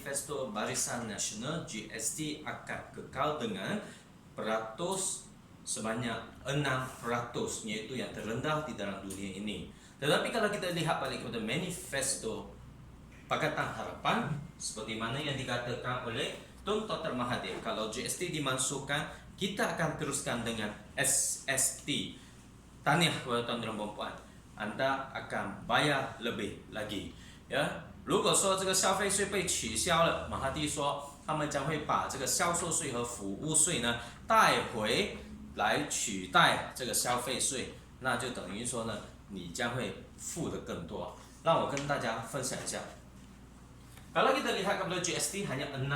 Manifesto Barisan Nasional, GST akan kekal dengan peratus sebanyak 6%, iaitu yang terendah di dalam dunia ini. Tetapi kalau kita lihat balik kepada Manifesto Pakatan Harapan, seperti mana yang dikatakan oleh Tun Dr. Mahathir, kalau GST dimasukkan, kita akan teruskan dengan SST. Tahniah kepada tuan-tuan dan puan, anda akan bayar lebih lagi. 如果说这个消费税被取消了，马哈蒂说他们将会把这个销售税和服务税呢带回来取代这个消费税，那就等于说呢，你将会付的更多。让我跟大家分享一下。Kalau kita lihat kepada GST hanya 6%.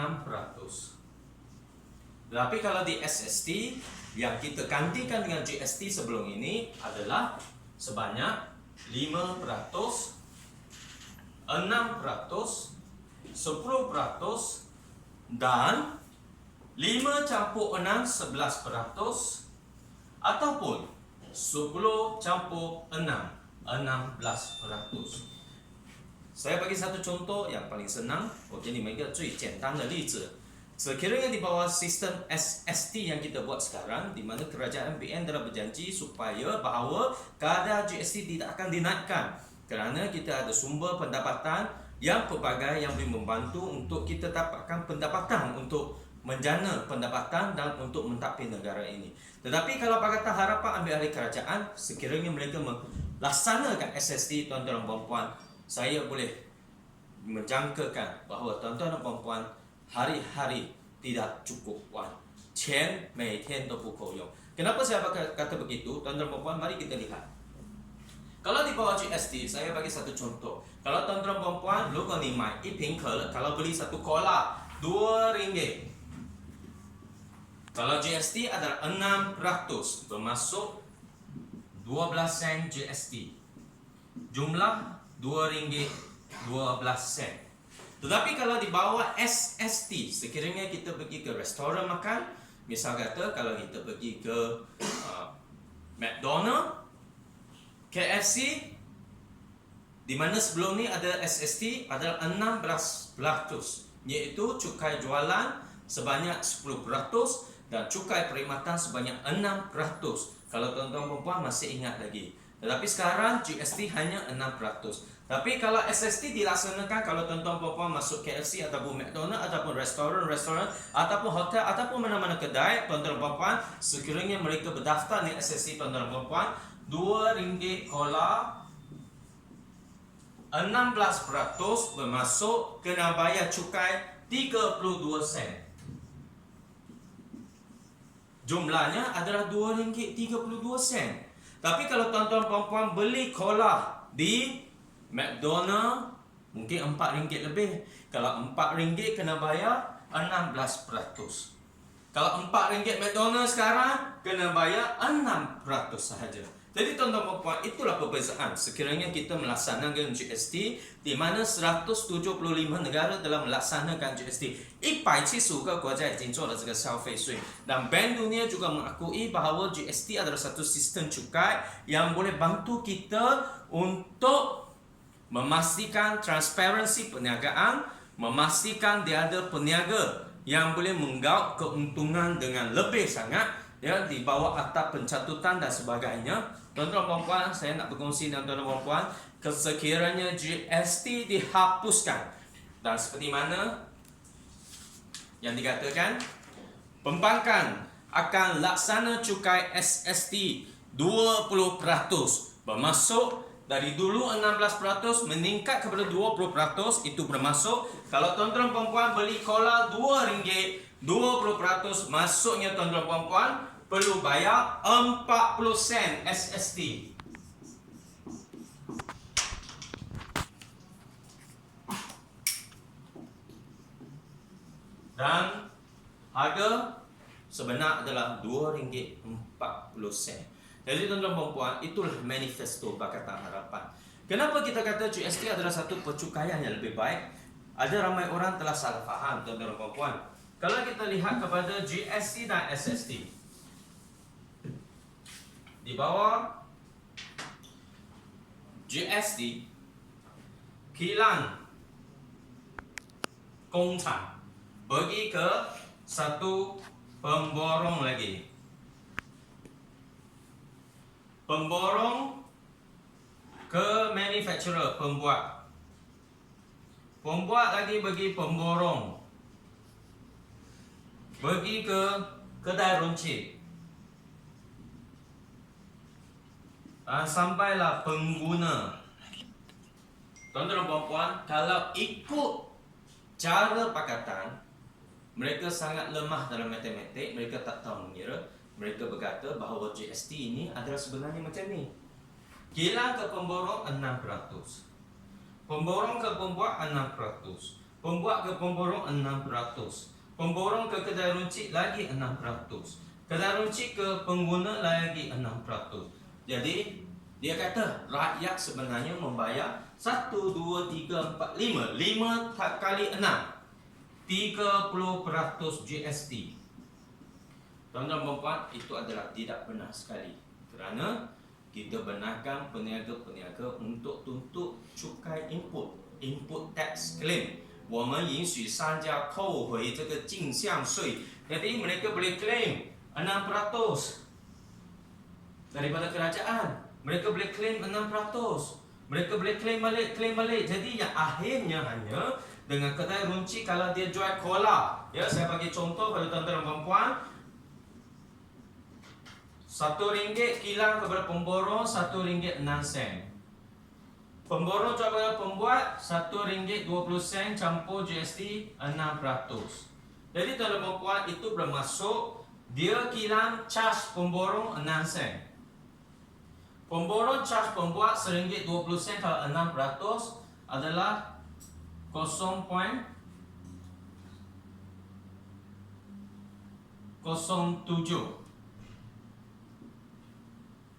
Tapi kalau di SST yang kita gantikan dengan GST sebelum ini adalah sebanyak 5%, 6%, 10%, dan 5 campur 6, 11%, ataupun 10 campur 6, 16%. Saya bagi satu contoh yang paling senang, 我给你们一个最简单的例子。Sekiranya di bawah sistem SST yang kita buat sekarang, di mana kerajaan BN telah berjanji supaya bahawa kadar GST tidak akan dinaikkan, kerana kita ada sumber pendapatan yang pelbagai yang boleh membantu untuk kita dapatkan pendapatan untuk menjana pendapatan dan untuk mentadbir negara ini. Tetapi kalau Pakatan Harapan ambil alih kerajaan, sekiranya mereka melaksanakan SST, tuan-tuan dan puan-puan, saya boleh menjangkakan bahawa tuan-tuan dan puan-puan hari-hari tidak cukup wang. 钱每天都不够用. Kenapa saya kata begitu? Tuan-tuan dan puan-puan, mari kita lihat. Kalau di bawah GST, saya bagi satu contoh. Kalau tuan-tuan dan puan-puan, 如果你买一瓶可乐, kalau beli satu cola, RM2. Kalau GST adalah 6%, bermasuk 12 sen GST. Jumlah RM2.12. Tetapi kalau di bawah SST, sekiranya kita pergi ke restoran makan, misal kata kalau kita pergi ke McDonald, KFC, di mana sebelum ni ada SST adalah 16%, iaitu cukai jualan sebanyak 10% dan cukai perkhidmatan sebanyak 6%. Kalau tuan-tuan dan puan masih ingat lagi. Tetapi sekarang GST hanya 6%. Tapi kalau SST dilaksanakan, kalau tuan-tuan dan puan masuk KFC ataupun McDonald ataupun restoran ataupun hotel ataupun mana-mana kedai, tuan-tuan dan puan, sekiranya mereka berdaftar di SST, tuan-tuan dan puan, RM2 cola, 16% bermasuk kena bayar cukai 32 sen. Jumlahnya adalah RM2.32. Tapi kalau tuan-tuan dan puan beli cola di McDonald, mungkin RM4 lebih. Kalau RM4 kena bayar 16%. Kalau RM4 McDonald sekarang kena bayar 6% sahaja. Jadi tuan-tuan dan puan, itulah perbezaan sekiranya kita melaksanakan GST, di mana 175 negara telah melaksanakan GST. 175个国家已经做了这个消费税. Dan Bank Dunia juga mengakui bahawa GST adalah satu sistem cukai yang boleh bantu kita untuk memastikan transparansi perniagaan, memastikan dia ada peniaga yang boleh menggaut keuntungan dengan lebih sangat, ya, di bawah atap pencatutan dan sebagainya. Tuan-tuan dan puan, saya nak berkongsi dengan tuan-tuan dan puan, sekiranya GST dihapuskan, dan seperti mana yang dikatakan, perbankan akan laksana cukai SST 20%, bermasuk dari dulu 16% meningkat kepada 20%. Itu bermasuk kalau tuan-tuan dan puan beli cola RM2, 20%, masuknya tuan-tuan dan puan perlu bayar 40 sen SST. Dan harga sebenar adalah RM2.40. Jadi tuan-tuan dan puan, itulah manifesto Pakatan Harapan. Kenapa kita kata GST adalah satu percukaian yang lebih baik? Ada ramai orang telah salah faham, tuan-tuan dan puan. Kalau kita lihat kepada GST dan SST, di bawah GST, kilang Gongcang. Pergi ke satu pemborong lagi. Pemborong ke manufacturer, pembuat. Pembuat lagi pergi pemborong. Pergi ke kedai runcit. Sampailah pengguna. Tuan-tuan dan puan-puan, kalau ikut cara pakatan, mereka sangat lemah dalam matematik, mereka tak tahu mengira. Mereka berkata bahawa GST ini adalah sebenarnya macam ni. Kilang ke pemborong 6%. Pemborong ke pembuat 6%. Pembuat ke pemborong 6%. Pemborong ke kedai runcit lagi 6%. Kedai runcit ke pengguna lagi 6%. Jadi dia kata rakyat sebenarnya membayar 1, 2, 3, 4, 5 kali 6 30% GST. Tuan-tuan dan puan, itu adalah tidak benar sekali. Kerana kita benarkan peniaga-peniaga untuk tuntut cukai input tax claim. 我们允许商家扣回这个进项税. Jadi mereka boleh claim 6% daripada kerajaan. Mereka boleh claim 6%. Mereka boleh claim balik. Jadi yang akhirnya hanya dengan kedai runcit kalau dia jual cola. Ya, saya bagi contoh pada tuan-tuan dan puan. RM1 kilang kepada pemborong RM1.06. Pemborong jual kepada pembuat RM1.20 campur GST 6%. Jadi tuan-tuan dan puan, itu bermaksud dia kilang charge pemborong 6 sen. Pemborong charge pembuat RM1.20 kalau 6% adalah 0.07.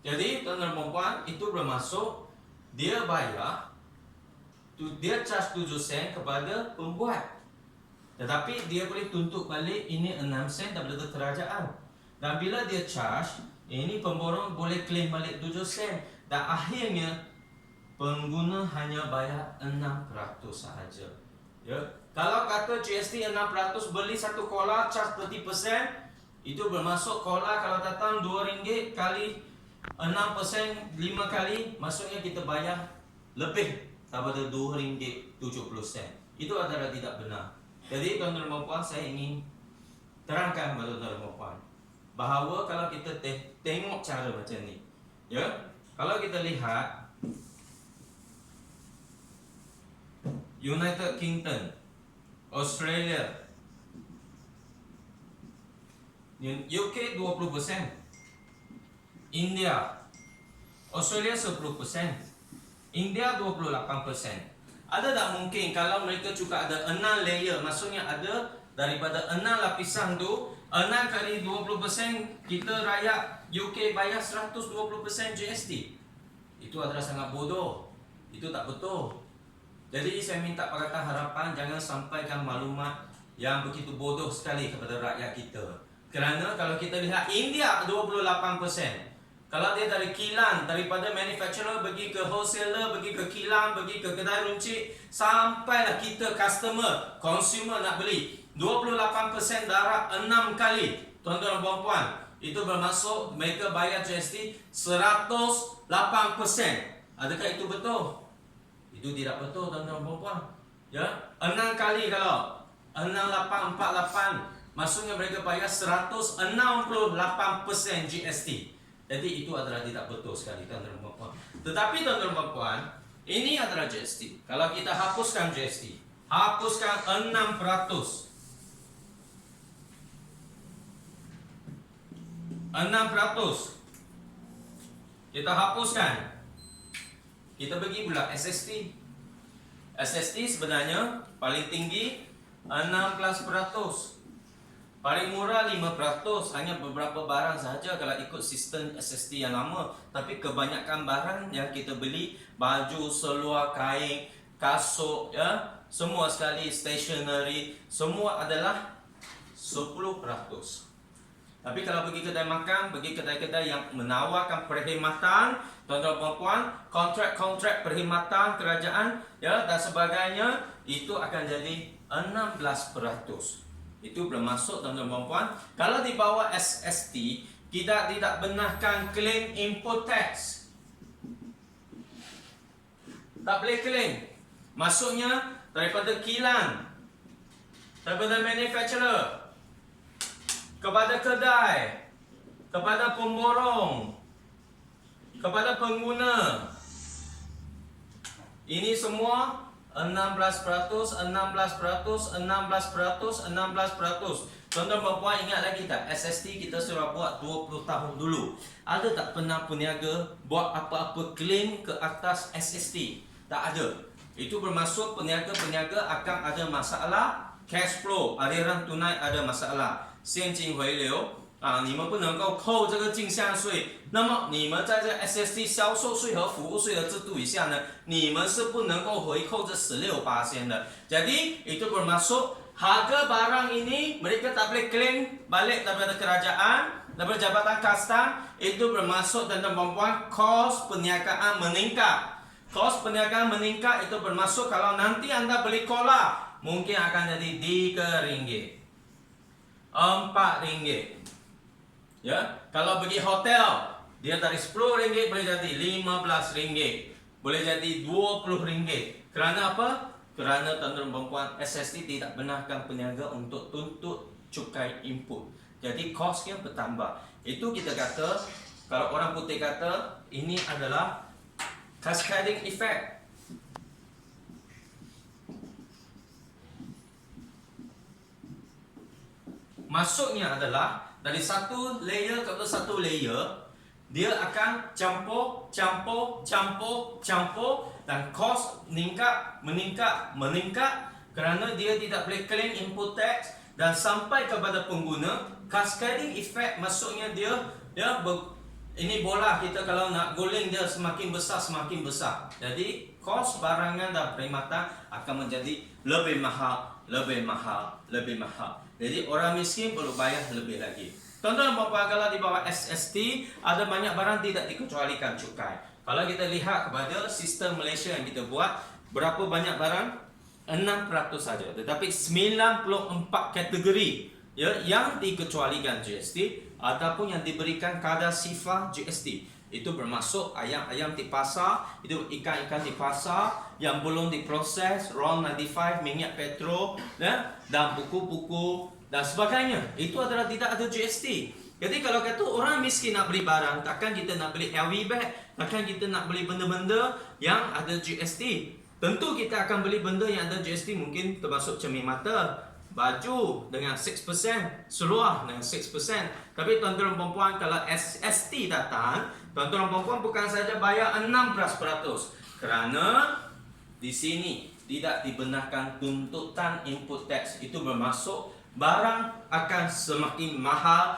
Jadi tuan-tuan dan puan, itu bermaksud dia bayar, dia charge 7 sen kepada pembuat. Tetapi dia boleh tuntut balik ini 6 sen daripada kerajaan. Dan bila dia charge, ini pemborong boleh claim balik 7 sen. Dan akhirnya pengguna hanya bayar 6% sahaja. Ya. Kalau kata GST 6%, beli satu cola charge 30%, itu bermaksud cola kalau datang RM2 kali 6% 5 kali, maksudnya kita bayar lebih daripada RM2.70. Itu adalah tidak benar. Jadi tuan-tuan dan puan, saya ingin terangkan kepada tuan-tuan dan puan bahawa kalau kita tengok cara macam ni, ya, kalau kita lihat United Kingdom, Australia, UK 20%, India, Australia 10%, India 28%. Ada tak mungkin kalau mereka juga ada 6 layer, maksudnya ada daripada 6 lapisan tu, 6 kali 20%, kita rakyat UK bayar 120% GST. Itu adalah sangat bodoh. Itu tak betul. Jadi saya minta Pakatan Harapan jangan sampaikan maklumat yang begitu bodoh sekali kepada rakyat kita. Kerana kalau kita lihat India 28%. Kalau dia dari kilang, daripada manufacturer pergi ke wholesaler, pergi ke kilang, pergi ke kedai runcit, sampailah kita customer, consumer nak beli 28% darab 6 kali. Tuan-tuan dan puan-puan, itu bermaksud mereka bayar GST 108%. Adakah itu betul? Itu tidak betul, tuan-tuan dan puan-puan. Ya, 6 kali kalau 6848, maksudnya mereka bayar 168% GST. Jadi itu adalah tidak betul sekali, tuan-tuan dan puan-puan. Tetapi tuan-tuan dan puan, ini adalah GST. Kalau kita hapuskan GST, hapuskan 6%. 6%. Kita hapuskan. Kita bagi pula SST. SST sebenarnya paling tinggi 16%. Paling murah 5%, hanya beberapa barang sahaja kalau ikut sistem SST yang lama. Tapi kebanyakan barang yang kita beli, baju, seluar, kain, kasut, ya, semua sekali, stationery, semua adalah 10%. Tapi kalau pergi kedai makan, pergi kedai-kedai yang menawarkan perkhidmatan, tuan-tuan dan puan, kontrak-kontrak perkhidmatan kerajaan, ya, dan sebagainya, itu akan jadi 16%. Itu bermaksud tuan-tuan dan puan, kalau di bawah SST kita tidak benarkan claim input tax. Tak boleh claim. Maksudnya daripada kilang, daripada manufacturer, kepada kedai, kepada pemborong, kepada pengguna. Ini semua 16%, 16%, 16%, 16%. Tuan-tuan dan puan, ingat lagi tak? SST kita sudah buat 20 tahun dulu. Ada tak pernah peniaga buat apa-apa claim ke atas SST? Tak ada. Itu bermaksud peniaga-peniaga akan ada masalah cash flow, aliran tunai ada masalah. 现金回流啊，你们不能够扣这个进项税。那么你们在这 SST 销售税和服务税的制度以下呢，你们是不能够回扣这16%的。Jadi itu bermaksud harga barang ini mereka tak boleh claim balik daripada kerajaan, daripada jabatan kasta. Itu bermaksud dan perempuan kos perniagaan meningkat. Kos perniagaan meningkat itu bermaksud kalau nanti anda beli cola mungkin akan jadi RM3, RM4. Ya, kalau pergi hotel dia dari RM10 boleh jadi RM15, boleh jadi RM20. Kerana apa? Kerana tuan-tuan dan puan, SST tidak benarkan peniaga untuk tuntut cukai input. Jadi kosnya bertambah. Itu kita kata, kalau orang putih kata, ini adalah cascading effect. Maksudnya adalah dari satu layer ke satu layer, dia akan campur dan kos meningkat kerana dia tidak boleh claim input tax dan sampai kepada pengguna. Cascading effect maksudnya dia ini bola kita kalau nak guling dia semakin besar. Jadi kos barangan dan perkhidmatan akan menjadi lebih mahal. Jadi orang miskin perlu bayar lebih lagi. Tuan-tuan dan puan, kalau di bawah SST ada banyak barang tidak dikecualikan cukai. Kalau kita lihat kepada sistem Malaysia yang kita buat, berapa banyak barang? 6% saja. Tetapi 94 kategori ya yang dikecualikan GST ataupun yang diberikan kadar sifar GST. Itu bermaksud ayam-ayam di pasar, itu ikan-ikan di pasar yang belum diproses, RON 95, minyak petrol dan buku-buku dan sebagainya. Itu adalah tidak ada GST. Jadi kalau kata orang miskin nak beli barang, takkan kita nak beli LV bag, takkan kita nak beli benda-benda yang ada GST. Tentu kita akan beli benda yang ada GST, mungkin termasuk cermin mata, baju dengan 6%, seluar dengan 6%. Tapi tuan-tuan dan puan, kalau SST datang, tuan-tuan dan puan bukan saja bayar 16%. Kerana di sini tidak dibenarkan tuntutan input tax. Itu bermaksud barang akan semakin mahal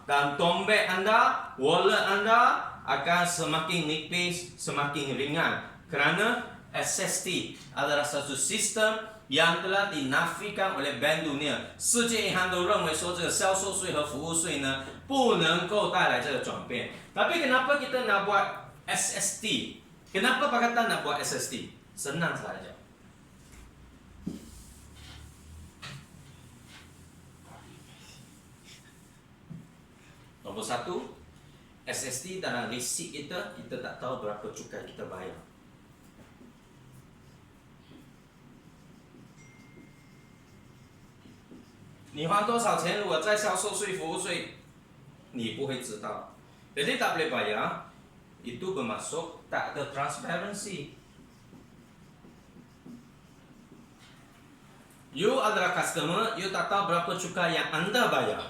dan tombek anda, wallet anda akan semakin nipis, semakin ringan. Kerana SST adalah satu sistem yang telah dinafikan oleh Bank Dunia. 世界银行都认为说这个销售税和服务税呢不能够带来这个转变。Tapi kenapa kita nak buat SST? Kenapa Pakatan nak buat SST? Senang saja. Nombor satu, SST dalam receipt kita tak tahu berapa cukai kita bayar. Ni 花多少钱？如果在销售税、服务税，你不会知道。Jadi tak boleh bayar. Itu bermaksud tak ada transparansi. You adalah customer, you tak tahu berapa cukai yang anda bayar.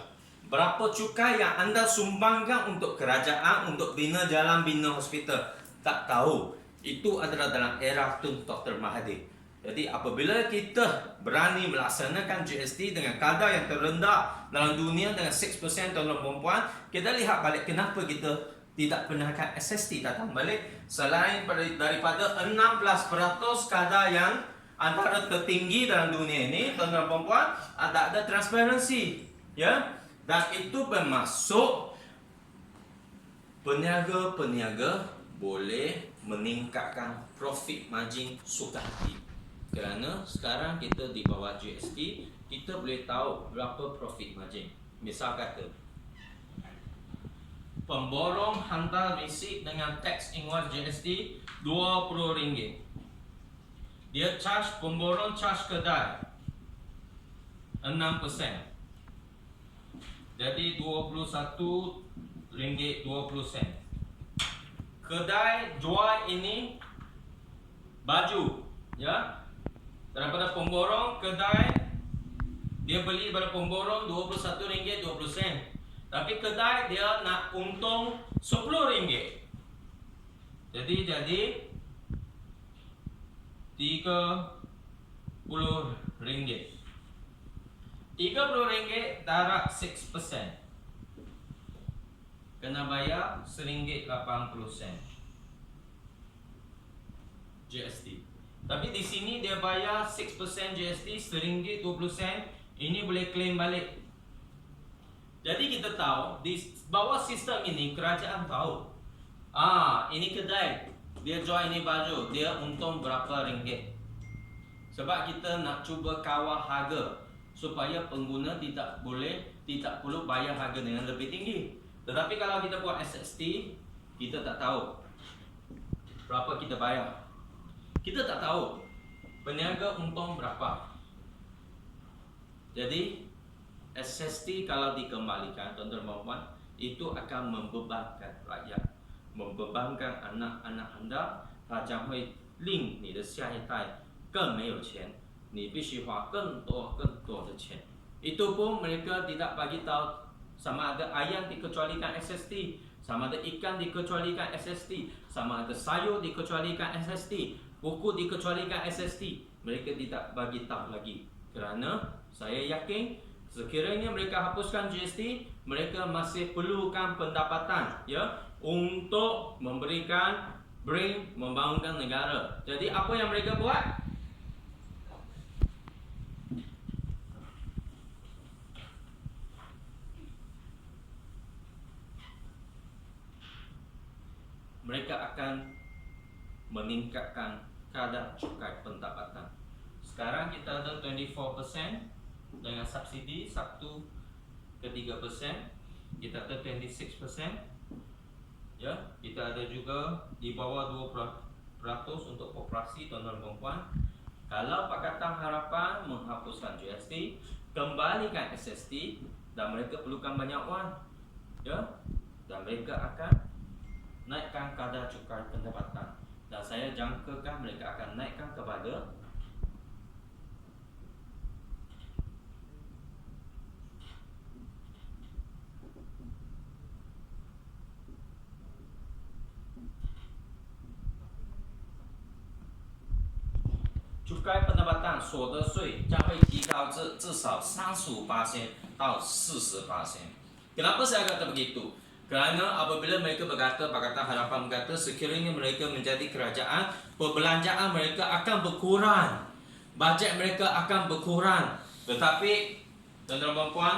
Berapa cukai yang anda sumbangkan untuk kerajaan, untuk bina jalan, bina hospital. Tak tahu. Itu adalah dalam era Tun Dr. Mahathir. Jadi apabila kita berani melaksanakan GST dengan kadar yang terendah dalam dunia dengan 6% tuan-tuan perempuan, kita lihat balik kenapa kita tidak benarkan SST datang balik. Selain daripada 16% kadar yang antara tertinggi dalam dunia ini, tuan-tuan perempuan, ada transparansi, ya. Dan itu bermaksud peniaga-peniaga boleh meningkatkan profit margin suka hati. Kerana sekarang kita di bawah GST, kita boleh tahu berapa profit margin. Misal kata, pemborong hantar resit dengan tax invoice GST RM20. Dia charge, pemborong charge kedai 6%. Jadi RM21.20. Kedai jual ini baju, ya. Daripada pemborong, kedai dia beli pada pemborong RM21.20. Tapi kedai dia nak untung RM10. Jadi RM30. RM30 darab 6%. Kena bayar RM1.80 GST. Tapi di sini dia bayar 6% GST RM1.20. Ini boleh claim balik. Jadi kita tahu di bawah sistem ini kerajaan tahu. Ini kedai dia jual ini baju, dia untung berapa ringgit. Sebab kita nak cuba kawal harga supaya pengguna tidak perlu bayar harga dengan lebih tinggi. Tetapi kalau kita buat SST, kita tak tahu berapa kita bayar. Kita tak tahu peniaga untung berapa. Jadi SST kalau dikembalikan, tuan-tuan dan puan, itu akan membebankan rakyat, membebankan anak-anak anda. 它将会令你的下一代更没有钱，你必须花更多的钱。Itu pun mereka tidak bagi tahu sama ada ayam dikecualikan SST, sama ada ikan dikecualikan SST, sama ada sayur dikecualikan SST, buku dikecualikan SST. Mereka tidak bagi tahu lagi. Kerana saya yakin sekiranya mereka hapuskan GST, mereka masih perlukan pendapatan, ya, untuk memberikan membangunkan negara. Jadi apa yang mereka buat? Mereka akan meningkatkan kadar cukai pendapatan. Sekarang kita ada 24% dengan subsidi 1 ke 3%. Kita ada 26%. Ya, kita ada juga di bawah 20% untuk koperasi, tuan-tuan dan puan. Kalau Pakatan Harapan menghapuskan GST, kembalikan SST, dan mereka perlukan banyak wang, ya, dan mereka akan naikkan kadar cukai pendapatan. Dan saya jangkakan mereka akan naikkan kepada cukai pendapatan 所得税将会提高至少35%到40%. Kenapa saya kata begitu? Kerana apabila mereka berkata, Pakatan Harapan berkata, sekiranya mereka menjadi kerajaan, perbelanjaan mereka akan berkurang, bajet mereka akan berkurang. Tetapi tuan-tuan dan puan,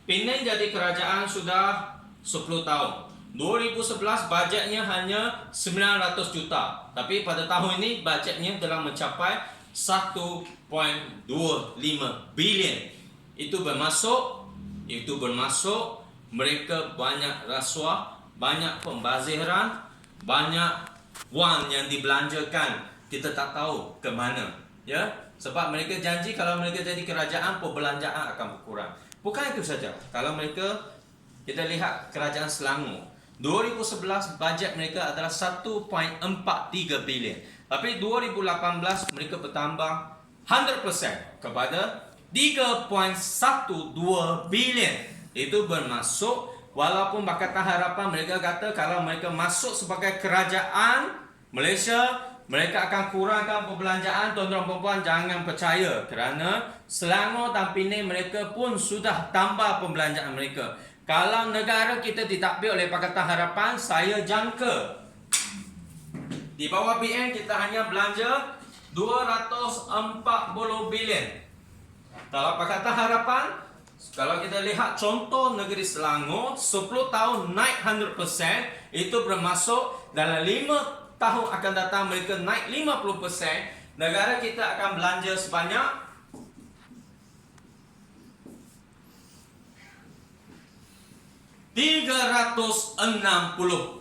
Penang jadi kerajaan sudah 10 tahun. 2011 bajetnya hanya 900 juta. Tapi pada tahun ini bajetnya telah mencapai 1.25 bilion. Itu bermasuk mereka banyak rasuah, banyak pembaziran, banyak wang yang dibelanjakan. Kita tak tahu ke mana, ya. Sebab mereka janji kalau mereka jadi kerajaan, perbelanjaan akan berkurang. Bukan itu saja. Kalau mereka, kita lihat kerajaan Selangor, 2011 bajet mereka adalah 1.43 bilion. Tapi 2018 mereka bertambah 100% kepada 3.12 bilion. Itu bermasuk, walaupun Pakatan Harapan mereka kata kalau mereka masuk sebagai kerajaan Malaysia, mereka akan kurangkan perbelanjaan. Tuan-tuan dan puan, jangan percaya. Kerana Selangor dan Penang mereka pun sudah tambah perbelanjaan mereka. Kalau negara kita ditadbir oleh Pakatan Harapan, saya jangka di bawah BN kita hanya belanja 240 bilion. Kalau Pakatan Harapan, kalau kita lihat contoh negeri Selangor, 10 tahun naik 100%, itu bermasuk dalam 5 tahun akan datang mereka naik 50%. negara kita akan belanja sebanyak 360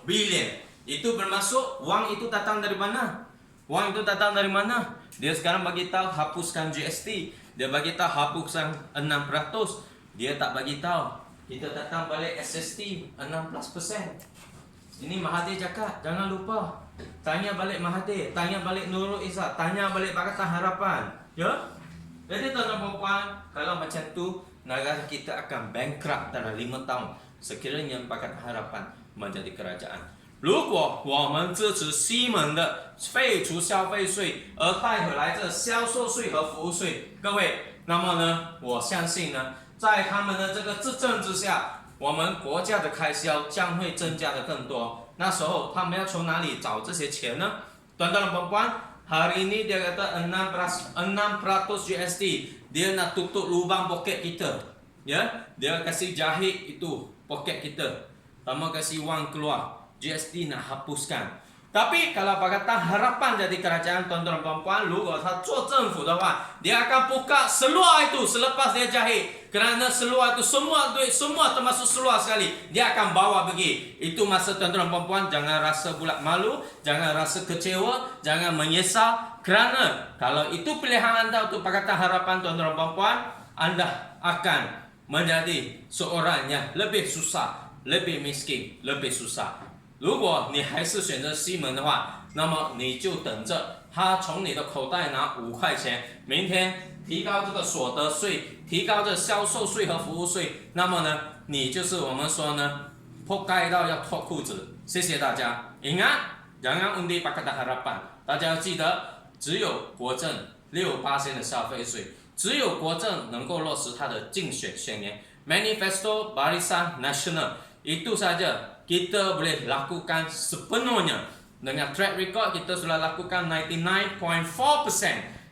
bilion. Itu bermaksud wang itu datang dari mana? Wang itu datang dari mana? Dia sekarang bagi tahu hapuskan GST. Dia bagi tahu hapuskan 6%. Dia tak bagi tahu kita datang balik SST 16%. Ini Mahathir cakap, jangan lupa. Tanya balik Mahathir, tanya balik Nurul Izzat, tanya balik Pakatan Harapan. Ya? Jadi tuan-tuan dan puan, kalau macam tu negara kita akan bankrupt dalam 5 tahun sekiranya Pakatan Harapan menjadi kerajaan. 如果我们支持西蒙的废除消费税，而带回来这销售税和服务税，各位，那么呢，我相信呢，在他们的这个执政之下，我们国家的开销将会增加的更多。那时候他们要从哪里找这些钱呢？ Tuan-tuan dan puan, hari ini dia kata 6% GST, dia nak tutup lubang poket kita. Ya, dia kasih jahit itu poket kita. Tama kasih wang keluar. GST nak hapuskan. Tapi kalau Pakatan Harapan jadi kerajaan, tuan-tuan dan puan, 如果他做政府的话, dia akan buka seluar itu selepas dia jahit. Kerana seluar itu semua duit, semua termasuk seluar sekali, dia akan bawa pergi. Itu masa tuan-tuan dan puan, jangan rasa bulat malu, jangan rasa kecewa, jangan menyesal. Kerana kalau itu pilihan anda untuk Pakatan Harapan, tuan-tuan dan puan, anda akan menjadi seorang yang lebih susah, lebih miskin, lebih susah. 如果你还是选择西门的话，那么你就等着他从你的口袋拿5块钱，明天提高这个所得税，提高这销售税和服务税，那么呢，你就是我们说呢，破盖到要脱裤子。谢谢大家。Ingat, jangan undi Pakatan Harapan。大家要记得，只有国政6%的消费税，只有国政能够落实他的竞选宣言 Manifesto Barisan Nasional。itu saja kita boleh lakukan sepenuhnya. Dengan track record kita sudah lakukan 99.4%.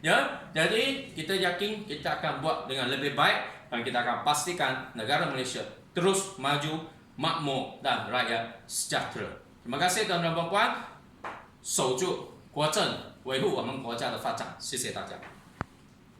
Ya, jadi kita yakin kita akan buat dengan lebih baik dan kita akan pastikan negara Malaysia terus maju, makmur dan rakyat sejahtera. Terima kasih tuan-tuan dan puan, 守住国政，维护我们国家的发展。谢谢大家。